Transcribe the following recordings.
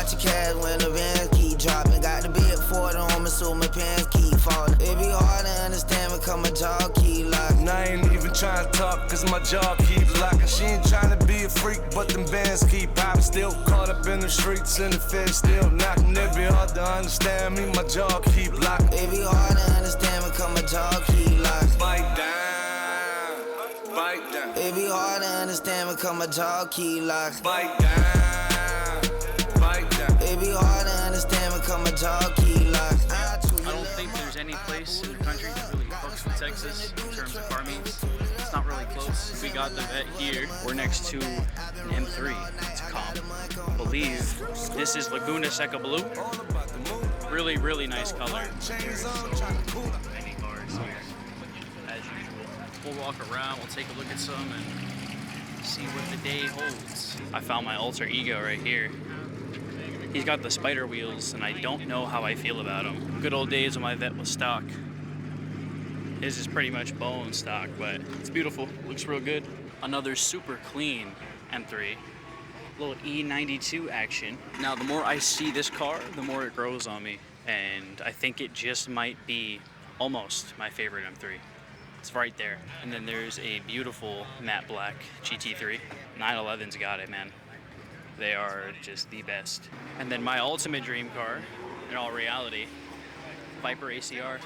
watch your cash when the bands keep dropping. Got the big 40 on me, so my pants keep falling. It be hard to understand because my jaw keep locking. And I ain't even trying to talk, cause my jaw keep locking. She ain't trying to be a freak, but them bands keep popping. Still caught up in the streets and the feds still knocking. It be hard to understand me, my jaw keep locking. It be hard to understand because my jaw keep locking. Bite down, bite down. It be hard to understand because my jaw keep locking. Bite down, bite down. It be hard to understand because my jaw keep locking. I don't think there's any place in the country that really fucks with Texas in terms of car meets. It's not really close. We got the vet here. We're next to an M3. It's a comp. I believe this is Laguna Seca Blue. Really, really nice color. There's many cars here, as usual. We'll walk around, we'll take a look at some and see what the day holds. I found my alter ego right here. He's got the spider wheels, and I don't know how I feel about him. Good old days when my vet was stock. His is pretty much bone stock, but it's beautiful. Looks real good. Another super clean M3. Little E92 action. Now, the more I see this car, the more it grows on me, and I think it just might be almost my favorite M3. It's right there. And then there's a beautiful matte black GT3. 911's got it, man. They are just the best. And then my ultimate dream car, in all reality, Viper ACR.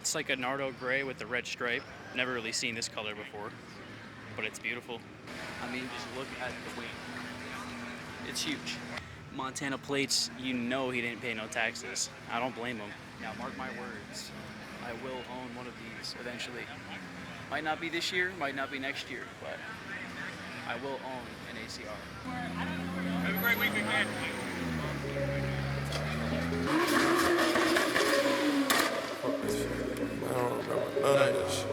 It's like a Nardo gray with the red stripe. Never really seen this color before, but it's beautiful. I mean, just look at the wing. It's huge. Montana plates, you know he didn't pay no taxes. I don't blame him. Now, mark my words, I will own one of these eventually. Might not be this year, might not be next year, but I will own an ACR. Have a great week, big man. I don't remember none of this shit.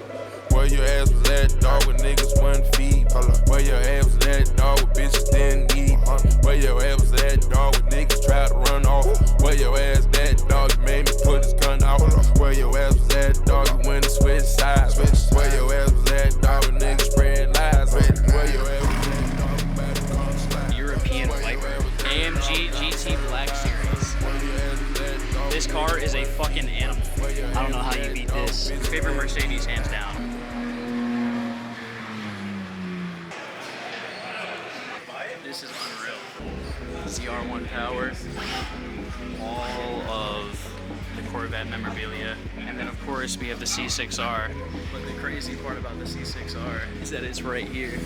Where your ass was at, dog, with niggas wouldn't feed. Where your ass was at, dog, with bitches didn't eat. Where your ass was at, dog, with niggas tried to run off. Where your ass at, dog, you made me put his gun out. Where your ass was at, dog, you went and switched sides. Where your ass was at, dog, with niggas spread lies. Where your ass was at, dog, better come slide. European Viper. AMG GT Black Series. This car is a fucking animal. I don't know how you beat this. Favorite Mercedes, hands down. This is unreal. ZR1 power. All of the Corvette memorabilia. And then of course we have the C6R. But the crazy part about the C6R is that it's right here.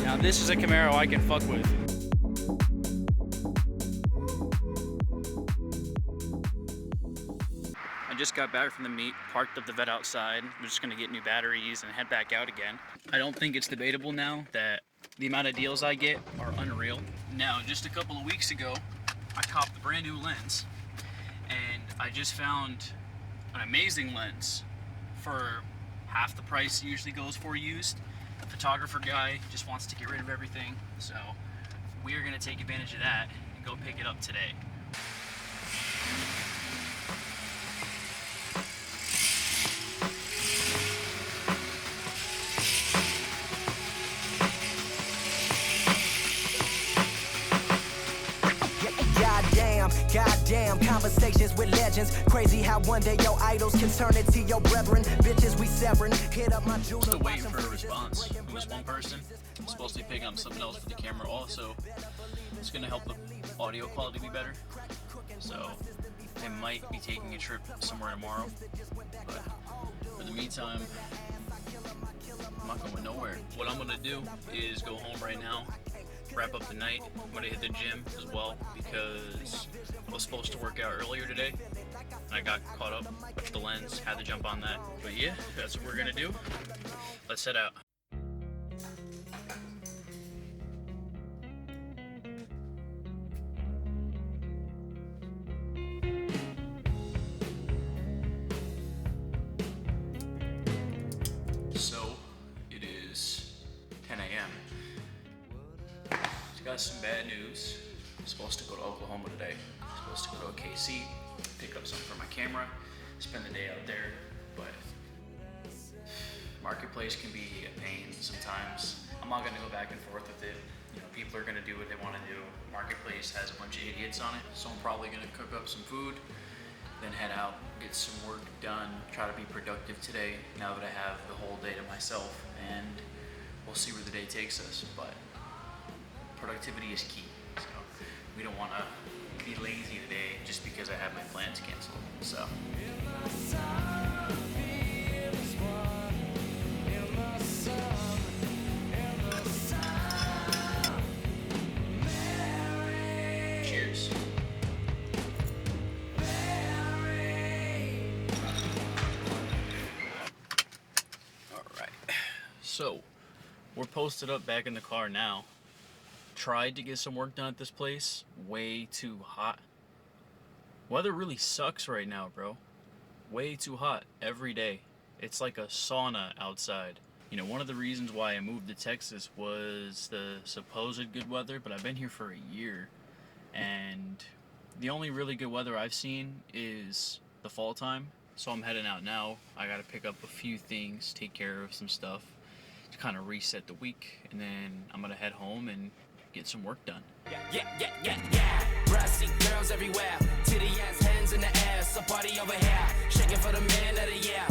Now this is a Camaro I can fuck with. I just got back from the meet, parked up the vet outside. We're just gonna get new batteries and head back out again. I don't think it's debatable now that the amount of deals I get are unreal. Now, just a couple of weeks ago, I copped the brand new lens, and I just found an amazing lens for half the price it usually goes for used. The photographer guy just wants to get rid of everything, so we are gonna take advantage of that and go pick it up today. Goddamn, conversations with legends. Crazy how one day your idols can turn into your brethren. Bitches we severing. Hit up my jeweler. Still waiting for a response. It was one person. I'm supposed to be picking up something else for the camera also. It's gonna help the audio quality be better. So I might be taking a trip somewhere tomorrow. But for the meantime, I'm not going nowhere. What I'm gonna do is go home right now, wrap up the night. I'm gonna hit the gym as well because I was supposed to work out earlier today. And I got caught up with the lens, had to jump on that. But yeah, that's what we're gonna do. Let's head out. So, it is 10 a.m. Got some bad news. I'm supposed to go to Oklahoma today. I'm supposed to go to KC, pick up something for my camera, spend the day out there, but Marketplace can be a pain sometimes. I'm not gonna go back and forth with it. You know, people are gonna do what they wanna do. Marketplace has a bunch of idiots on it, so I'm probably gonna cook up some food, then head out, get some work done, try to be productive today now that I have the whole day to myself, and we'll see where the day takes us. But productivity is key, so we don't want to be lazy today just because I have my plans canceled. So cheers. All right, so we're posted up back in the car now. Tried to get some work done at this place. Way too hot. Weather really sucks right now, bro. Way too hot every day. It's like a sauna outside. You know, one of the reasons why I moved to Texas was the supposed good weather, but I've been here for a year, and the only really good weather I've seen is the fall time. So I'm heading out now. I gotta pick up a few things, take care of some stuff to kind of reset the week, and then I'm gonna head home and get some work done. Yeah. Brassy girls everywhere, titty ass hands in the air, so party over here, shaking for the man of the year.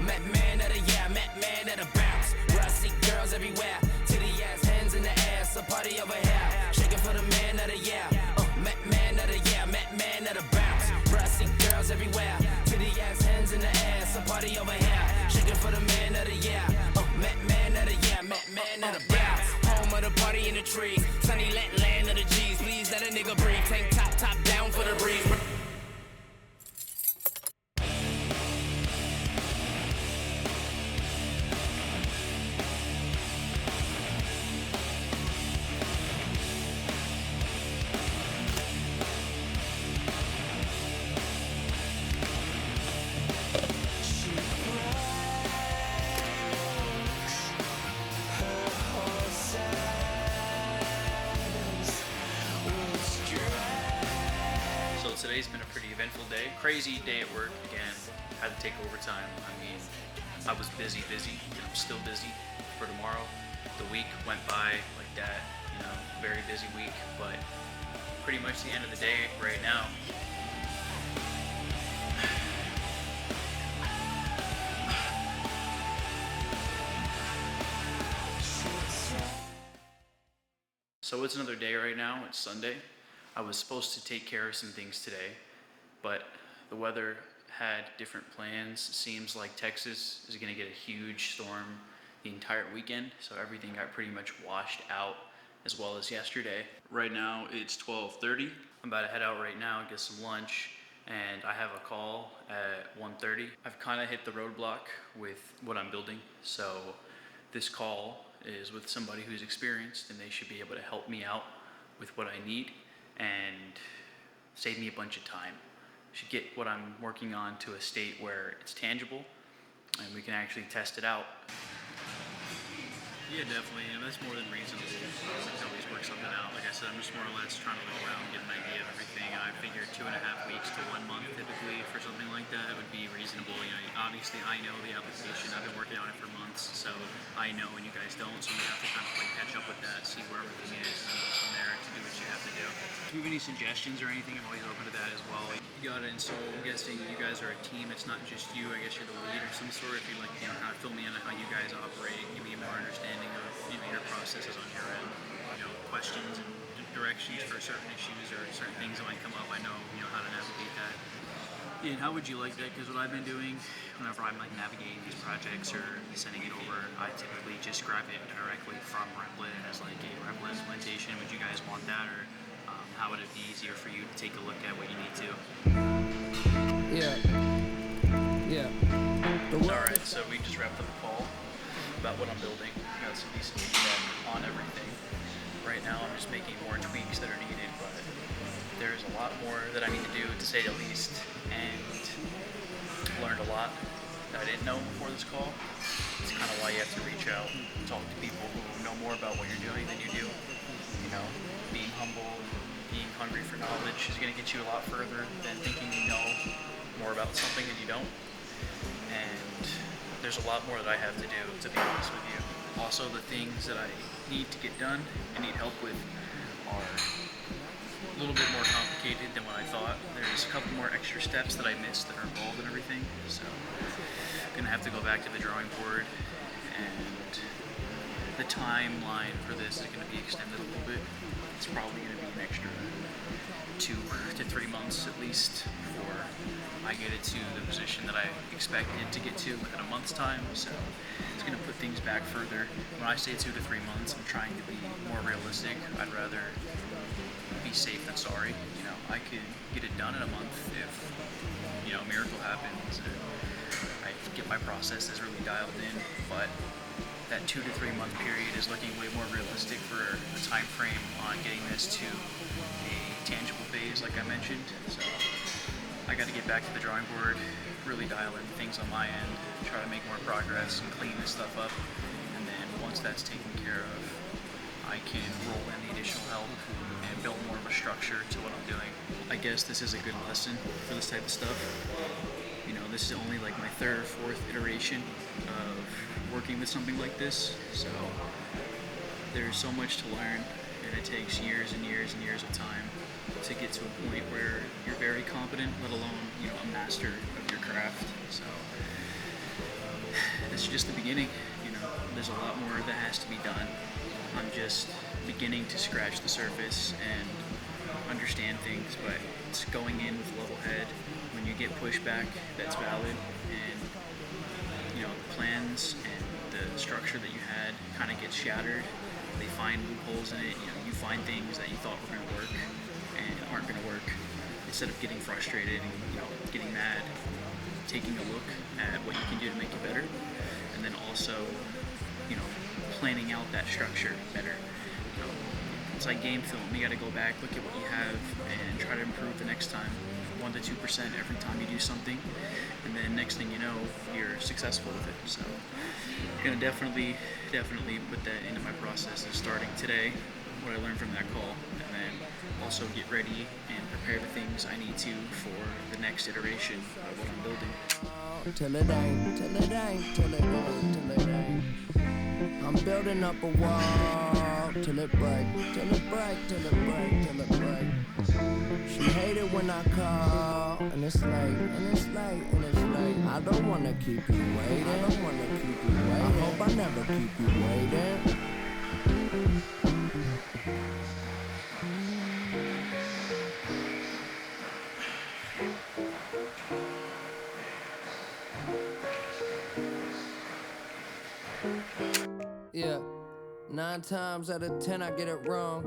Man of the year, man of the bounce. Brassy girls everywhere, titty ass hands in the air, so party over here, shaking for the man of the year. Man of the year, man of the bounce. Brassy girls everywhere, titty ass hands in the air, so party over here, shaking for the man of the year. Man of the year, man of the bounce. Home of the party in the trees, sunny land of the G's. Please let a nigga breathe. Tank top down for the breeze. Today's been a pretty eventful day. Crazy day at work again. Had to take overtime. I mean, I was busy, and I'm still busy for tomorrow. The week went by like that, you know, very busy week, but pretty much the end of the day right now. So it's another day right now. It's Sunday. I was supposed to take care of some things today, but the weather had different plans. It seems like Texas is going to get a huge storm the entire weekend, so everything got pretty much washed out, as well as yesterday. Right now it's 12:30. I'm about to head out right now and get some lunch, and I have a call at 1:30. I've kind of hit the roadblock with what I'm building, so this call is with somebody who's experienced, and they should be able to help me out with what I need and save me a bunch of time. Should get what I'm working on to a state where it's tangible and we can actually test it out. Yeah, definitely. You know, that's more than reasonable. We can always work something out. Like I said, I'm just more or less trying to look around and get an idea of everything. I figured 2.5 weeks to 1 month typically for something like that would be reasonable. You know, obviously I know the application. I've been working on it for months, so I know and you guys don't. So you have to kind of like catch up with that, see where everything is, and go from there to do what you have to do. If you have any suggestions or anything, I'm always open to that as well. You got it. And so I'm guessing you guys are a team. It's not just you. I guess you're the lead or some sort. If you like, you know, how to fill me in on how you guys operate, give me more understanding of, you know, your processes on your end. You know, questions and directions for certain issues or certain things that might come up. I know, you know, how to navigate that. Yeah, and how would you like that? Because what I've been doing, whenever I'm like navigating these projects or sending it over, I typically just grab it directly from Replit as like a Replit implementation. Would you guys want that, or how would it be easier for you to take a look at what you need to? Alright, so we just wrapped up a call about what I'm building. Got some decent feedback on everything. Right now I'm just making more tweaks that are needed, but there's a lot more that I need to do, to say the least, and learned a lot that I didn't know before this call. It's kind of why you have to reach out and talk to people who know more about what you're doing than you do. You know, being humble and being hungry for knowledge is going to get you a lot further than thinking you know more about something than you don't. And there's a lot more that I have to do, to be honest with you. Also, the things that I need to get done and need help with are a little bit more complicated than what I thought. There's a couple more extra steps that I missed that are involved in everything, so I'm gonna have to go back to the drawing board, and the timeline for this is gonna be extended a little bit. It's probably gonna be an extra 2 to 3 months at least before I get it to the position that I expected to get to in a month's time, so it's gonna put things back further. When I say 2 to 3 months, I'm trying to be more realistic. I'd rather be safe than sorry. You know, I could get it done in a month if, you know, a miracle happens and I get my processes really dialed in, but that 2 to 3 month period is looking way more realistic for a time frame on getting this to a tangible phase, like I mentioned. So I got to get back to the drawing board, really dial in things on my end, try to make more progress and clean this stuff up, and then once that's taken care of, I can roll in the additional help and build more of a structure to what I'm doing. I guess this is a good lesson for this type of stuff. You know, this is only like my 3rd or 4th iteration of working with something like this, so there's so much to learn, and it takes years and years and years of time to get to a point where you're very competent, let alone, you know, a master of your craft. So this is just the beginning. You know, there's a lot more that has to be done. I'm just beginning to scratch the surface and understand things, but it's going in with a level head. When you get pushback, that's valid, and you know, the plans and the structure that you had kind of gets shattered. They find loopholes in it. You know, you find things that you thought were going to work and aren't going to work. Instead of getting frustrated and, you know, getting mad, taking a look at what you can do to make it better, and then also, you know, planning out that structure better. You know, it's like game film. You got to go back, look at what you have, and try to improve the next time. 1 to 2% every time you do something, and then next thing you know, you're successful with it. So I'm gonna definitely put that into my process of starting today, what I learned from that call, and then also get ready and prepare the things I need to for the next iteration of what I'm building. Till it ain't, till it ain't, till it ain't, till it ain't. I'm building up a wall till it break, till it break, till it break, till it break. She hate it when I call, and it's late, and it's late, and it's late. I don't wanna keep you waiting, I don't wanna keep you waiting. I hope I never keep you waiting. Yeah, 9 times out of 10 I get it wrong.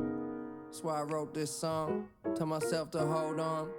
That's why I wrote this song. Tell myself to hold on.